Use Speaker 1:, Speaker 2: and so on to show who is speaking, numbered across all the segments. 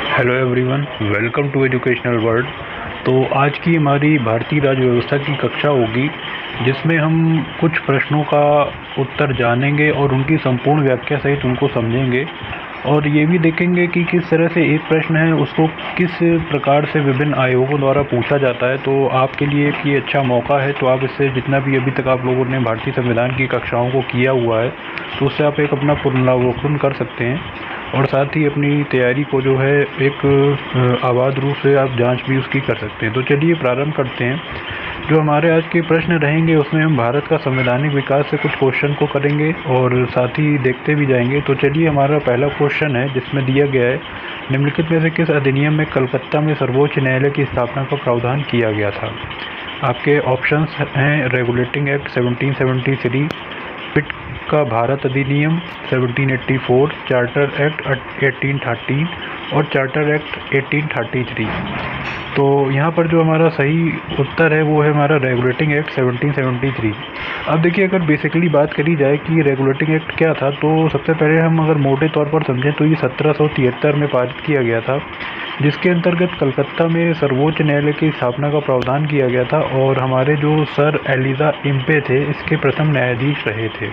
Speaker 1: Hello everyone, welcome to educational world. तो आज की हमारी भारतीय राज्य व्यवस्था की कक्षा होगी, जिसमें हम कुछ प्रश्नों का उत्तर जानेंगे और उनकी संपूर्ण व्याख्या सहित उनको समझेंगे, और ये भी देखेंगे कि किस तरह से एक प्रश्न है उसको किस प्रकार से विभिन्न आयोगों द्वारा पूछा जाता है। तो आपके लिए एक ये अच्छा मौका है, तो आप इससे जितना भी अभी तक आप लोगों ने भारतीय संविधान की कक्षाओं को किया हुआ है, तो उससे आप एक अपना पुनरावलोकन कर सकते हैं, और साथ ही अपनी तैयारी को जो है एक आबाद रूप से आप जांच भी उसकी कर सकते हैं। तो चलिए प्रारंभ करते हैं। जो हमारे आज के प्रश्न रहेंगे उसमें हम भारत का संवैधानिक विकास से कुछ क्वेश्चन को करेंगे और साथ ही देखते भी जाएंगे। तो चलिए, हमारा पहला क्वेश्चन है जिसमें दिया गया है, निम्नलिखित में से किस अधिनियम में कलकत्ता में सर्वोच्च न्यायालय की स्थापना का प्रावधान किया गया था। आपके ऑप्शंस हैं रेगुलेटिंग एक्ट 1773, पिट का भारत अधिनियम 1784, चार्टर एक्ट 1813 और चार्टर एक्ट 1833। तो यहाँ पर जो हमारा सही उत्तर है वो है हमारा रेगुलेटिंग एक्ट 1773। अब देखिए, अगर बेसिकली बात करी जाए कि रेगुलेटिंग एक्ट क्या था, तो सबसे पहले हम अगर मोटे तौर पर समझें तो ये 1773 में पारित किया गया था, जिसके अंतर्गत कलकत्ता में सर्वोच्च न्यायालय की स्थापना का प्रावधान किया गया था, और हमारे जो सर एलिजा इम्पे थे इसके प्रथम न्यायाधीश रहे थे।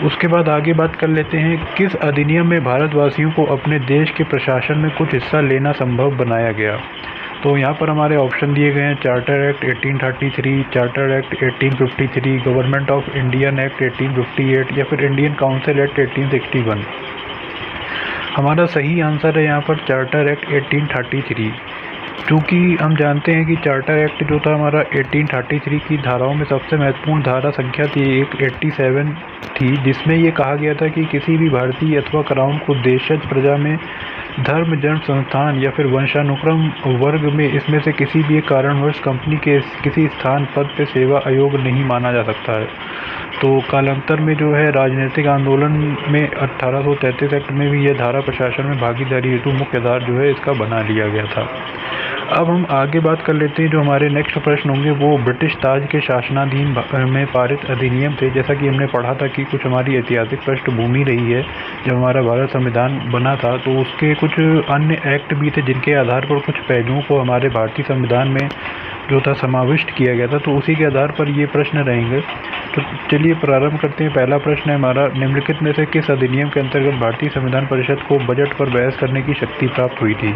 Speaker 1: उसके बाद आगे बात कर लेते हैं, किस अधिनियम में भारतवासियों को अपने देश के प्रशासन में कुछ हिस्सा लेना संभव बनाया गया। तो यहाँ पर हमारे ऑप्शन दिए गए हैं, charter act 1833, charter act 1853, government of Indian act 1858 या फिर इंडियन काउंसिल एक्ट 1861। हमारा सही आंसर है यहाँ पर चार्टर एक्ट 1833। क्योंकि हम जानते हैं कि चार्टर एक्ट जो था हमारा 1833 की धाराओं में सबसे महत्वपूर्ण धारा संख्या थी एक 87 थी, जिसमें ये कहा गया था कि किसी भी भारतीय अथवा क्राउन को देशज प्रजा में धर्म, जन्म, संस्थान या फिर वंशानुक्रम वर्ग में इसमें से किसी भी एक कारणवश कंपनी के किसी स्थान पद पे सेवा अयोग्य नहीं माना जा सकता है। तो कालांतर में जो है राजनीतिक आंदोलन में 1833 एक्ट में भी यह धारा प्रशासन में भागीदारी हेतु मुख्य आधार जो है इसका बना लिया गया था। अब हम आगे बात कर लेते हैं, जो हमारे नेक्स्ट प्रश्न होंगे वो ब्रिटिश ताज के शासनाधीन में पारित अधिनियम थे। जैसा कि हमने पढ़ा था कि कुछ हमारी ऐतिहासिक पृष्ठभूमि रही है जब हमारा भारत संविधान बना था, तो उसके कुछ अन्य एक्ट भी थे जिनके आधार पर कुछ पहलुओं को हमारे भारतीय संविधान में जो था समाविष्ट किया गया था। तो उसी के आधार पर ये प्रश्न रहेंगे। तो चलिए प्रारंभ करते हैं। पहला प्रश्न है हमारा, निम्नलिखित में से किस अधिनियम के अंतर्गत भारतीय संविधान परिषद को बजट पर बहस करने की शक्ति प्राप्त हुई थी।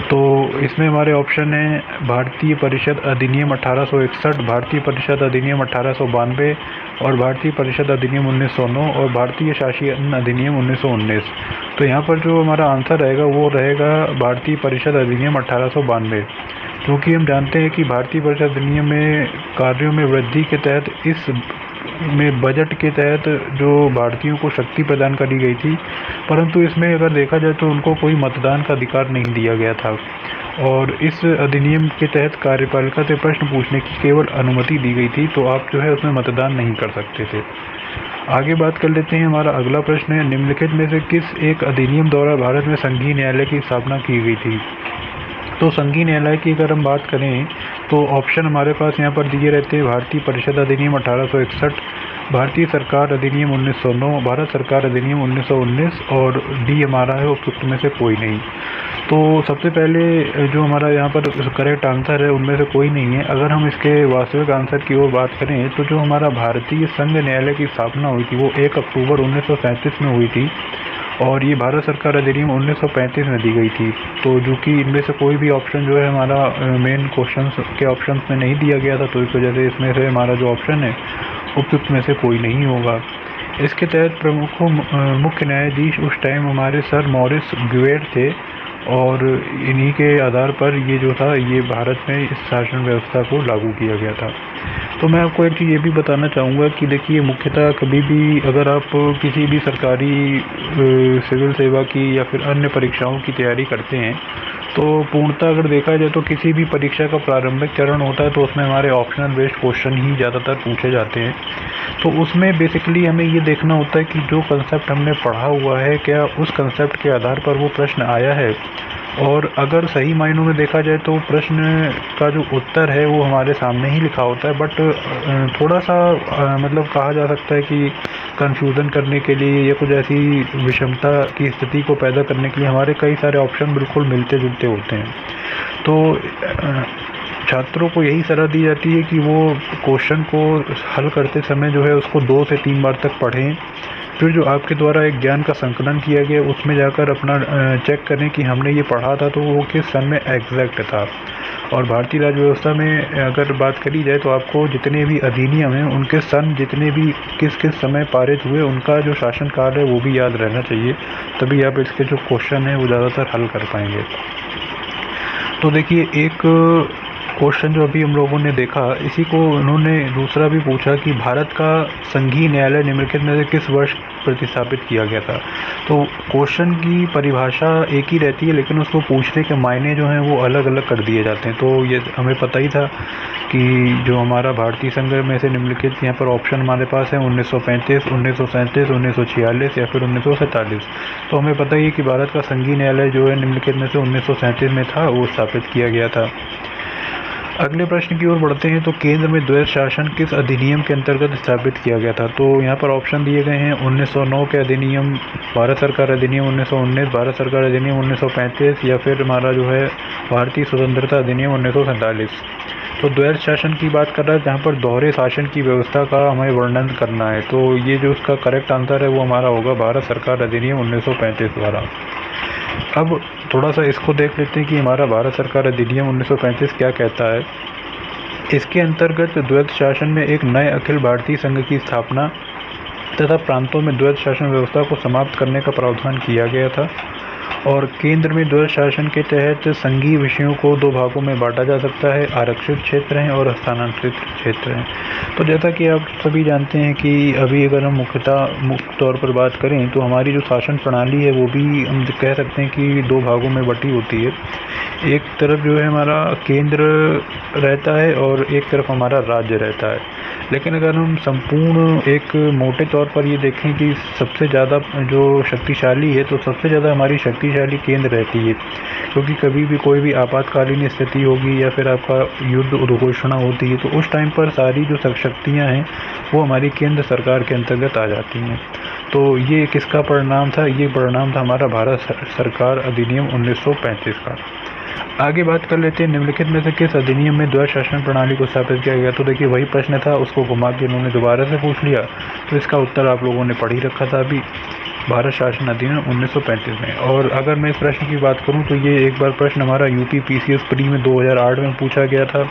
Speaker 1: तो इसमें हमारे ऑप्शन है भारतीय परिषद अधिनियम 1861, भारतीय परिषद अधिनियम 1892 और भारतीय परिषद अधिनियम 1909 और भारतीय शासन अधिनियम 1919। तो यहाँ पर जो हमारा आंसर रहेगा वो रहेगा भारतीय परिषद अधिनियम 1892, क्योंकि हम जानते हैं कि भारतीय परिषद अधिनियम में कार्यों में वृद्धि के तहत इस में बजट के तहत जो भारतीयों को शक्ति प्रदान करी गई थी, परंतु इसमें अगर देखा जाए तो उनको कोई मतदान का अधिकार नहीं दिया गया था, और इस अधिनियम के तहत कार्यपालिका से प्रश्न पूछने की केवल अनुमति दी गई थी। तो आप जो है उसमें मतदान नहीं कर सकते थे। आगे बात कर लेते हैं। हमारा अगला प्रश्न है, निम्नलिखित में से किस एक अधिनियम द्वारा भारत में संघीय न्यायालय की स्थापना की गई थी। तो संघीय न्यायालय की अगर हम बात करें तो ऑप्शन हमारे पास यहाँ पर दिए रहते हैं, भारतीय परिषद अधिनियम 1861, भारतीय सरकार अधिनियम 1909, भारत सरकार अधिनियम 1919 और डी हमारा है उपयुक्त में से कोई नहीं। तो सबसे पहले जो हमारा यहाँ पर करेक्ट आंसर है उनमें से कोई नहीं है। अगर हम इसके वास्तविक आंसर की ओर बात करें तो जो हमारा भारतीय संघ न्यायालय की स्थापना हुई थी वो 1 अक्टूबर 1937 में हुई थी, और ये भारत सरकार अधिनियम 1935 में दी गई थी। तो जो कि इनमें से कोई भी ऑप्शन जो है हमारा मेन क्वेश्चन के ऑप्शन में नहीं दिया गया था, तो इस वजह से इसमें से हमारा जो ऑप्शन है उपयुक्त में से कोई नहीं होगा। इसके तहत प्रमुख मुख्य न्यायाधीश उस टाइम हमारे सर मॉरिस ग्वेर थे, और इन्हीं के आधार पर ये जो था ये भारत में इस शासन व्यवस्था को लागू किया गया था। तो मैं आपको एक चीज़ ये भी बताना चाहूँगा कि देखिए, मुख्यतः कभी भी अगर आप किसी भी सरकारी सिविल सेवा की या फिर अन्य परीक्षाओं की तैयारी करते हैं, तो पूर्णतः अगर देखा जाए तो किसी भी परीक्षा का प्रारंभिक चरण होता है तो उसमें हमारे ऑप्शनल बेस्ड क्वेश्चन ही ज़्यादातर पूछे जाते हैं। तो उसमें बेसिकली हमें ये देखना होता है कि जो कंसेप्ट हमने पढ़ा हुआ है क्या उस कंसेप्ट के आधार पर वो प्रश्न आया है, और अगर सही मायनों में देखा जाए तो प्रश्न का जो उत्तर है वो हमारे सामने ही लिखा होता है, बट थोड़ा सा मतलब कहा जा सकता है कि कंफ्यूजन करने के लिए या कुछ ऐसी विषमता की स्थिति को पैदा करने के लिए हमारे कई सारे ऑप्शन बिल्कुल मिलते जुलते होते हैं। तो छात्रों को यही सलाह दी जाती है कि वो क्वेश्चन को हल करते समय जो है उसको 2 से 3 बार तक पढ़ें। फिर जो आपके द्वारा एक ज्ञान का संकलन किया गया उसमें जाकर अपना चेक करें कि हमने ये पढ़ा था तो वो किस सन में एग्जैक्ट था। और भारतीय राज्य व्यवस्था में अगर बात करी जाए तो आपको जितने भी अधिनियम हैं उनके सन जितने भी किस किस समय पारित हुए उनका जो शासनकाल है वो भी याद रहना चाहिए, तभी आप इसके जो क्वेश्चन हैं वो ज़्यादातर हल कर पाएंगे। तो देखिए, एक क्वेश्चन जो अभी हम लोगों ने देखा, इसी को उन्होंने दूसरा भी पूछा कि भारत का संघीय न्यायालय निम्नलिखित में से किस वर्ष प्रतिस्थापित किया गया था। तो क्वेश्चन की परिभाषा एक ही रहती है लेकिन उसको पूछने के मायने जो हैं वो अलग अलग कर दिए जाते हैं। तो ये हमें पता ही था कि जो हमारा भारतीय संघ में से निम्नलिखित यहाँ पर ऑप्शन हमारे पास है 1935, 1937, 1946 या फिर 1947। तो हमें पता ही है कि भारत का संघीय न्यायालय जो है निम्नलिखित में से 1937 में था, वो स्थापित किया गया था। अगले प्रश्न की ओर बढ़ते हैं। तो केंद्र में द्वैध शासन किस अधिनियम के अंतर्गत स्थापित किया गया था। तो यहाँ पर ऑप्शन दिए गए हैं 1909 के अधिनियम, भारत सरकार अधिनियम 1919, भारत सरकार अधिनियम 1935 या फिर हमारा जो है भारतीय स्वतंत्रता अधिनियम 1947। तो द्वैध शासन की बात कर रहा है जहाँ पर दोहरे शासन की व्यवस्था का हमें वर्णन करना है। तो ये जो उसका करेक्ट आंसर है वो हमारा होगा भारत सरकार अधिनियम 1935 द्वारा। अब थोड़ा सा इसको देख लेते हैं कि हमारा भारत सरकार अधिनियम 1935 क्या कहता है। इसके अंतर्गत द्वैध शासन में एक नए अखिल भारतीय संघ की स्थापना तथा प्रांतों में द्वैध शासन व्यवस्था को समाप्त करने का प्रावधान किया गया था। और केंद्र में द्वैध शासन के तहत संघीय विषयों को 2 भागों में बांटा जा सकता है, आरक्षित क्षेत्र हैं और हस्तांतरित क्षेत्र हैं। तो जैसा कि आप सभी जानते हैं कि अभी अगर हम मुख्य तौर पर बात करें तो हमारी जो शासन प्रणाली है वो भी हम कह सकते हैं कि 2 भागों में बटी होती है। एक तरफ जो है हमारा केंद्र रहता है और एक तरफ हमारा राज्य रहता है। लेकिन अगर हम संपूर्ण एक मोटे तौर पर ये देखें कि सबसे ज़्यादा जो शक्तिशाली है तो सबसे ज़्यादा हमारी शक्तिशाली केंद्र रहती है, क्योंकि कभी भी कोई भी आपातकालीन स्थिति होगी या फिर आपका युद्ध उद्घोषणा होती है तो उस टाइम पर सारी जो शक्तियाँ हैं वो हमारी केंद्र सरकार के अंतर्गत आ जाती हैं। तो ये किसका परिणाम था? ये परिणाम था हमारा भारत सरकार अधिनियम 1935 का। आगे बात कर लेते हैं निम्नलिखित में से किस अधिनियम में द्वैध शासन प्रणाली को स्थापित किया गया। तो देखिए वही प्रश्न था, उसको घुमा के इन्होंने दोबारा से पूछ लिया। तो इसका उत्तर आप लोगों ने पढ़ ही रखा था अभी, भारत शासन अधिनियम 1935 में। और अगर मैं इस प्रश्न की बात करूं तो ये एक बार प्रश्न हमारा यूपी पीसीएस प्री में 2008 में पूछा गया था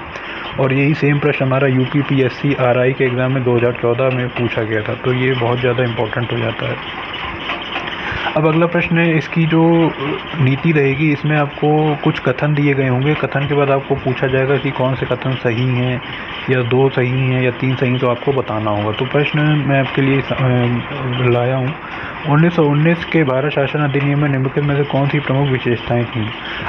Speaker 1: और यही सेम प्रश्न हमारा यूपी पीएससी आरआई के एग्ज़ाम में 2014 में पूछा गया था। तो ये बहुत ज़्यादा इम्पोर्टेंट हो जाता है। अब अगला प्रश्न है, इसकी जो नीति रहेगी इसमें आपको कुछ कथन दिए गए होंगे। कथन के बाद आपको पूछा जाएगा कि कौन से कथन सही हैं या 2 सही हैं या 3 सही, तो आपको बताना होगा। तो प्रश्न मैं आपके लिए लाया हूँ, 1919 के भारत शासन अधिनियम में निम्नलिखित में से कौन सी प्रमुख विशेषताएं थीं।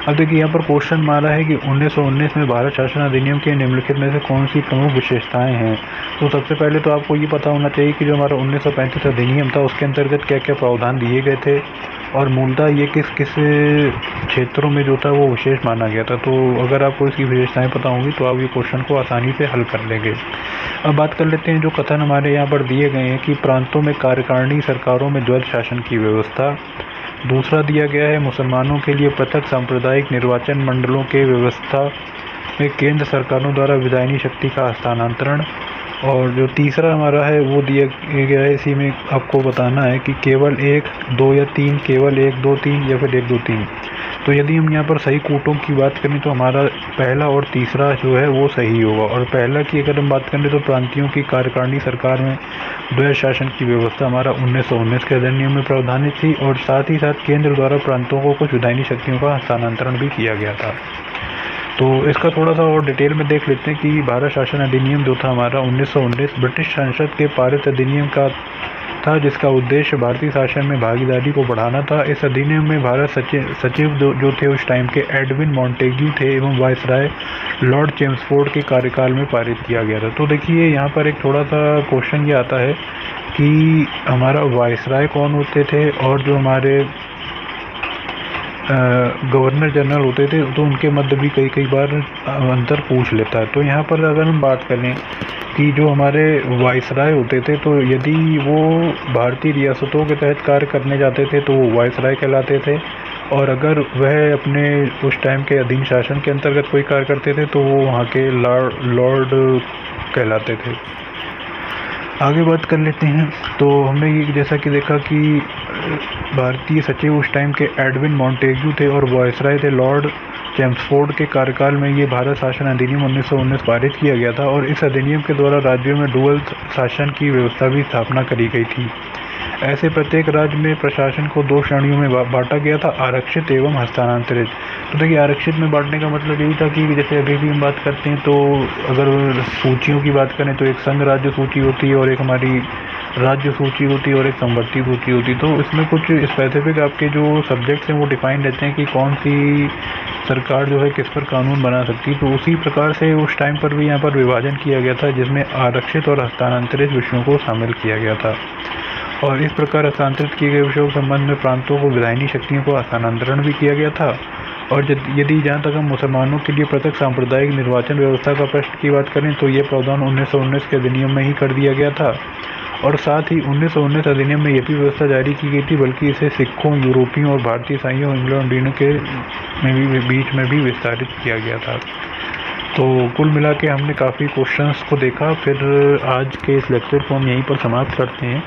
Speaker 1: अब देखिए यहाँ पर क्वेश्चन मारा है कि 1919 में भारत शासन अधिनियम के निम्नलिखित में से कौन सी प्रमुख विशेषताएं हैं। तो सबसे पहले तो आपको ये पता होना चाहिए कि जो हमारा 1935 अधिनियम था उसके अंतर्गत क्या क्या प्रावधान दिए गए थे और मूलतः ये किस किस क्षेत्रों में जो था वो विशेष माना गया था। तो अगर आपको इसकी विशेषताएं पता होंगी तो आप ये क्वेश्चन को आसानी से हल कर लेंगे। अब बात कर लेते हैं जो कथन हमारे यहाँ पर दिए गए हैं कि प्रांतों में कार्यकारिणी सरकारों में द्वैध शासन की व्यवस्था। दूसरा दिया गया है मुसलमानों के लिए पृथक सांप्रदायिक निर्वाचन मंडलों के व्यवस्था में केंद्र सरकारों द्वारा विधायनी शक्ति का हस्तांतरण। और जो तीसरा हमारा है वो दिया गया है, इसी में आपको बताना है कि केवल 1, 2 या 3, केवल 1, 2, 3 या फिर 1, 2, 3। तो यदि हम यहाँ पर सही कूटों की बात करें तो हमारा पहला और तीसरा जो है वो सही होगा। और पहला की अगर हम बात करें तो प्रांतियों की कार्यकारिणी सरकार में द्वैध शासन की व्यवस्था हमारा 1919 के अधिनियम में प्रावधानित थी और साथ ही साथ केंद्र द्वारा प्रांतों को कुछ विधायनी शक्तियों का हस्तांतरण भी किया गया था। तो इसका थोड़ा सा और डिटेल में देख लेते हैं कि भारत शासन अधिनियम जो था हमारा 1919 ब्रिटिश संसद के पारित अधिनियम का था, जिसका उद्देश्य भारतीय शासन में भागीदारी को बढ़ाना था। इस अधिनियम में भारत सचिव जो थे उस टाइम के एडविन मॉन्टेग्यू थे एवं वायसराय लॉर्ड चेम्सफोर्ड के कार्यकाल में पारित किया गया था। तो देखिए यहाँ पर एक थोड़ा सा क्वेश्चन ये आता है कि हमारा वायसराय कौन होते थे और जो हमारे गवर्नर जनरल होते थे तो उनके मध्य भी कई बार अंतर पूछ लेता है। तो यहाँ पर अगर हम बात करें कि जो हमारे वाइसराय होते थे, तो यदि वो भारतीय रियासतों के तहत कार्य करने जाते थे तो वो वाइसराय कहलाते थे, और अगर वह अपने उस टाइम के अधीन शासन के अंतर्गत कोई कार्य करते थे तो वो वहाँ के लॉर्ड कहलाते थे। आगे बात कर लेते हैं। तो हमने ये जैसा कि देखा कि भारतीय सचिव उस टाइम के एडविन मॉन्टेग्यू थे और वायसराय थे लॉर्ड चैम्सफोर्ड के कार्यकाल में ये भारत शासन अधिनियम 1919 पारित किया गया था, और इस अधिनियम के द्वारा राज्यों में डुअल शासन की व्यवस्था भी स्थापना करी गई थी। ऐसे प्रत्येक राज्य में प्रशासन को 2 श्रेणियों में बांटा गया था, आरक्षित एवं हस्तांतरित। तो देखिए, आरक्षित में बांटने का मतलब यही था कि जैसे अभी भी हम बात करते हैं, तो अगर सूचियों की बात करें तो एक संघ राज्य सूची होती है और एक हमारी राज्य सूची होती है और एक संवर्ती सूची होती है। तो इसमें कुछ स्पेसिफिक आपके जो सब्जेक्ट्स हैं वो डिफाइन रहते हैं कि कौन सी सरकार जो है किस पर कानून बना सकती है। तो उसी प्रकार से उस टाइम पर भी यहाँ पर विभाजन किया गया था, जिसमें आरक्षित और हस्तांतरित विषयों को शामिल किया गया था। और इस प्रकार हस्तांतरित किए गए विषयों के संबंध में प्रांतों को विधायनी शक्तियों को हस्तांतरण भी किया गया था। और यदि जहाँ तक हम मुसलमानों के लिए पृथक सांप्रदायिक निर्वाचन व्यवस्था का प्रश्न की बात करें तो ये प्रावधान 1919 के अधिनियम में ही कर दिया गया था। और साथ ही 1919 अधिनियम में यह भी व्यवस्था जारी की गई थी, बल्कि इसे सिखों, यूरोपियों और भारतीय ईसाइयों, इंग्लैंड इंडियन के बीच में भी विस्तारित किया गया था। तो कुल मिला के हमने काफ़ी क्वेश्चंस को देखा। फिर आज के इस लेक्चर को हम यहीं पर समाप्त करते हैं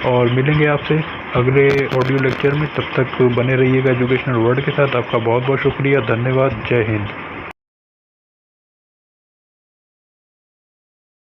Speaker 1: और मिलेंगे आपसे अगले ऑडियो लेक्चर में। तब तक बने रहिएगा एजुकेशनल वर्ल्ड के साथ। आपका बहुत बहुत शुक्रिया, धन्यवाद, जय हिंद।